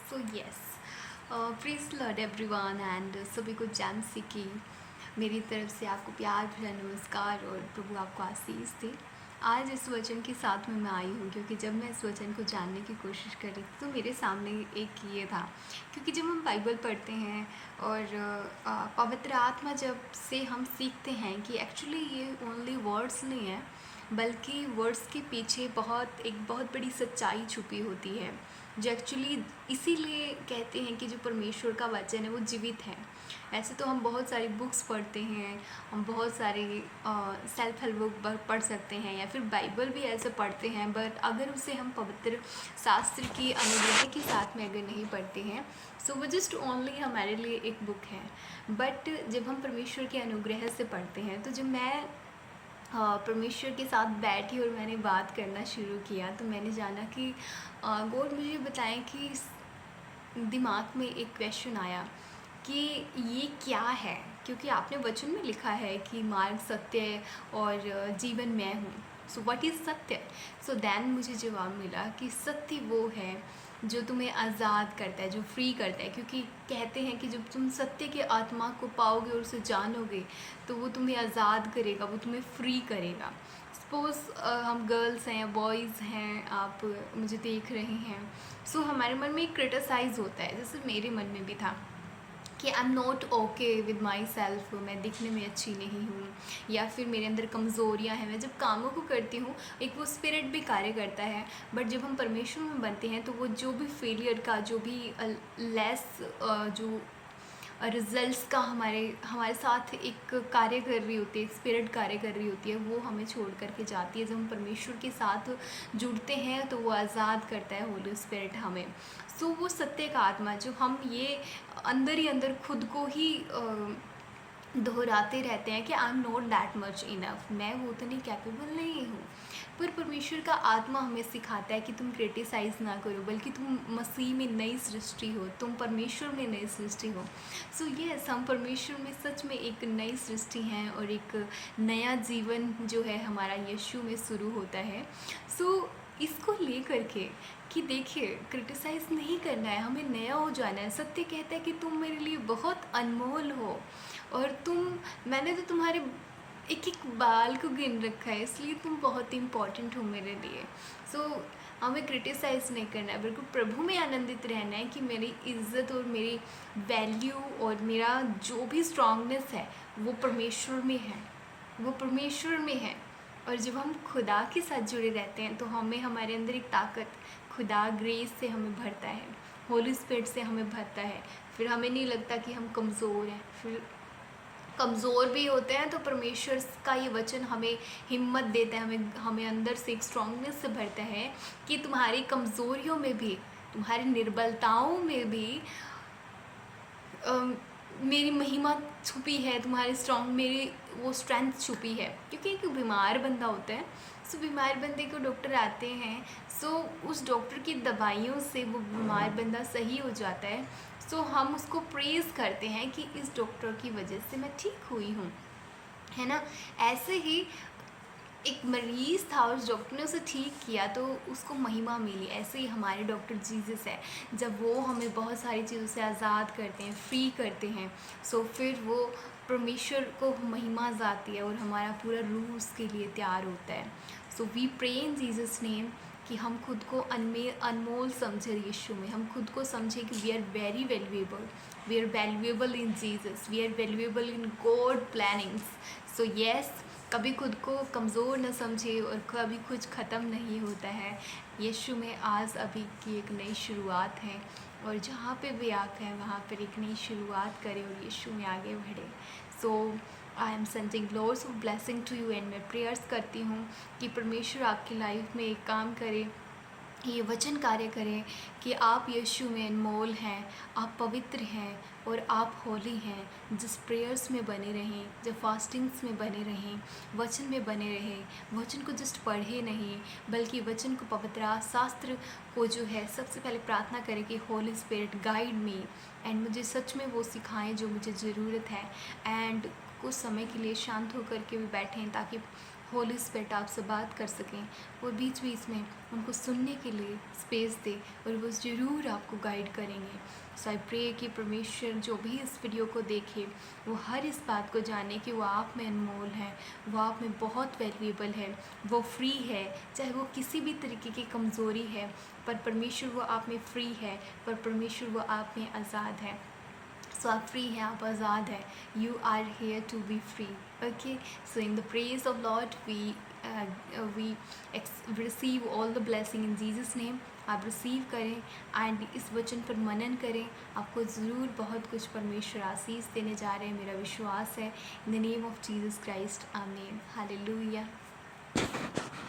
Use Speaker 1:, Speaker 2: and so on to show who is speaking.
Speaker 1: So yes, please lord everyone and सभी को जैमसी की मेरी तरफ से आपको प्यार भरा नमस्कार और प्रभु आपको आशीष दे। आज इस वचन के साथ में मैं आई हूँ क्योंकि जब मैं इस वचन को जानने की कोशिश कर रही थी तो मेरे सामने एक ये था। क्योंकि जब हम बाइबल पढ़ते हैं और पवित्र आत्मा जब से हम सीखते हैं कि एक्चुअली ये ओनली वर्ड्स नहीं है, बल्कि वर्ड्स के पीछे बहुत बड़ी सच्चाई छुपी होती है, जो एक्चुअली इसीलिए कहते हैं कि जो परमेश्वर का वचन है वो जीवित है। ऐसे तो हम बहुत सारी बुक्स पढ़ते हैं, हम बहुत सारे सेल्फ हेल्प बुक पढ़ सकते हैं या फिर बाइबल भी ऐसे पढ़ते हैं, बट अगर उसे हम पवित्र शास्त्र की अनुग्रह के साथ में अगर नहीं पढ़ते हैं सो वो जस्ट ओनली हमारे लिए एक बुक है। बट जब हम परमेश्वर के अनुग्रह से पढ़ते हैं तो जब मैं परमेश्वर के साथ बैठी और मैंने बात करना शुरू किया तो मैंने जाना कि गॉड मुझे बताएं कि दिमाग में एक क्वेश्चन आया कि ये क्या है, क्योंकि आपने वचन में लिखा है कि मार्ग सत्य और जीवन मैं हूँ। सो व्हाट इज़ सत्य? सो देन मुझे जवाब मिला कि सत्य वो है जो तुम्हें आज़ाद करता है, जो फ्री करता है। क्योंकि कहते हैं कि जब तुम सत्य के आत्मा को पाओगे और उसे जानोगे तो वो तुम्हें आज़ाद करेगा, वो तुम्हें फ्री करेगा। सपोज़ हम गर्ल्स हैं या बॉयज़ हैं, आप मुझे देख रहे हैं, सो हमारे मन में एक क्रिटिसाइज़ होता है, जैसे मेरे मन में भी था कि I am not okay with my self, मैं दिखने में अच्छी नहीं हूँ या फिर मेरे अंदर कमज़ोरियाँ हैं। मैं जब कामों को करती हूँ एक वो स्पिरिट भी कार्य करता है, बट जब हम परमेश्वर में बनते हैं तो वो जो भी फेलियर का, जो भी लेस जो रिजल्ट्स का हमारे साथ एक कार्य कर रही होती है, एक स्पिरिट कार्य कर रही होती है, वो हमें छोड़ करके जाती है। जब हम परमेश्वर के साथ जुड़ते हैं तो वो आज़ाद करता है होली स्पिरिट हमें। सो वो सत्य का आत्मा जो हम ये अंदर ही अंदर खुद को ही दोहराते रहते हैं कि I am not that much enough, मैं वो उतनी कैपेबल नहीं हूँ। पर परमेश्वर का आत्मा हमें सिखाता है कि तुम क्रिटिसाइज़ ना करो, बल्कि तुम मसीह में नई सृष्टि हो, तुम परमेश्वर में नई सृष्टि हो। सो यस, हम परमेश्वर में सच में एक नई सृष्टि हैं और एक नया जीवन जो है हमारा यीशु में शुरू होता है। सो इसको ले करके कि देखिए, क्रिटिसाइज़ नहीं करना है, हमें नया हो जाना है। सत्य कहता है कि तुम मेरे लिए बहुत अनमोल हो और मैंने तो तुम्हारे एक एक बाल को गिन रखा है, इसलिए तुम बहुत इम्पॉर्टेंट हो मेरे लिए। सो हमें क्रिटिसाइज़ नहीं करना है, बिल्कुल प्रभु में आनंदित रहना है कि मेरी इज़्ज़त और मेरी वैल्यू और मेरा जो भी स्ट्रांगनेस है वो परमेश्वर में है, वो परमेश्वर में है। और जब हम खुदा के साथ जुड़े रहते हैं तो हमें हमारे अंदर एक ताकत, खुदा ग्रेस से हमें भरता है, होली स्पिरिट से हमें भरता है। फिर हमें नहीं लगता कि हम कमज़ोर हैं। फिर कमज़ोर भी होते हैं तो परमेश्वर का ये वचन हमें हिम्मत देता है, हमें अंदर से एक स्ट्रांगनेस से भरता है कि तुम्हारी कमज़ोरियों में भी, तुम्हारी निर्बलताओं में भी मेरी महिमा छुपी है, तुम्हारी मेरी वो स्ट्रेंथ छुपी है। क्योंकि एक बीमार बंदा होता है, सो बीमार बंदे को डॉक्टर आते हैं, सो उस डॉक्टर की दवाइयों से वो बीमार बंदा सही हो जाता है। सो हम उसको प्रेज़ करते हैं कि इस डॉक्टर की वजह से मैं ठीक हुई हूँ, है ना। ऐसे ही एक मरीज़ था, उस डॉक्टर ने उसे ठीक किया तो उसको महिमा मिली। ऐसे ही हमारे डॉक्टर जीसस है, जब वो हमें बहुत सारी चीज़ों से आज़ाद करते हैं, फ्री करते हैं, सो फिर वो परमेश्वर को महिमा जाती है और हमारा पूरा रूह उसके लिए तैयार होता है। So we pray in Jesus name कि हम खुद को अनमोल समझें यीशु में, हम खुद को समझें कि we are very valuable, we are valuable in Jesus, we are valuable in God plannings. So yes, कभी खुद को कमज़ोर न समझे और कभी कुछ ख़त्म नहीं होता है। यीशु में आज अभी की एक नई शुरुआत है और जहाँ पे भी आप हैं वहाँ पर एक नई शुरुआत करें और यीशु में आगे बढ़े। So I am sending lots of blessing to you and मैं प्रेयर्स करती हूँ कि परमेश्वर आपकी लाइफ में एक काम करे, ये वचन कार्य करें कि आप यीशु में अनमोल हैं, आप पवित्र हैं और आप होली हैं। जिस प्रेयर्स में बने रहें, जब फास्टिंग्स में बने रहें, वचन में बने रहें, वचन को जस्ट पढ़े नहीं बल्कि वचन को, पवित्र शास्त्र को जो है सबसे पहले प्रार्थना करें कि Holi spirit guide me and मुझे सच में वो सिखाएं जो मुझे ज़रूरत है। एंड कुछ समय के लिए शांत होकर के भी बैठें ताकि होली स्पिरिट आपसे बात कर सकें, वो बीच बीच में उनको सुनने के लिए स्पेस दे और वो ज़रूर आपको गाइड करेंगे। सो आई प्रे कि परमेश्वर जो भी इस वीडियो को देखे वो हर इस बात को जाने कि वो आप में अनमोल है, वो आप में बहुत वैल्यूएबल है, वो फ्री है। चाहे वो किसी भी तरीके की कमज़ोरी है, पर परमेश्वर वो आप में फ्री है, पर परमेश्वर वो आप में आज़ाद है। सो आप फ्री हैं, आप आज़ाद हैं। You are here to be free. Okay, so in the praise of Lord we receive all the blessing in Jesus name. आप रिसीव करें एंड इस वचन पर मनन करें, आपको ज़रूर बहुत कुछ परमेश्वर आशीष देने जा रहे हैं, मेरा विश्वास है। In the name of Jesus Christ, आमीन, हालेलुया।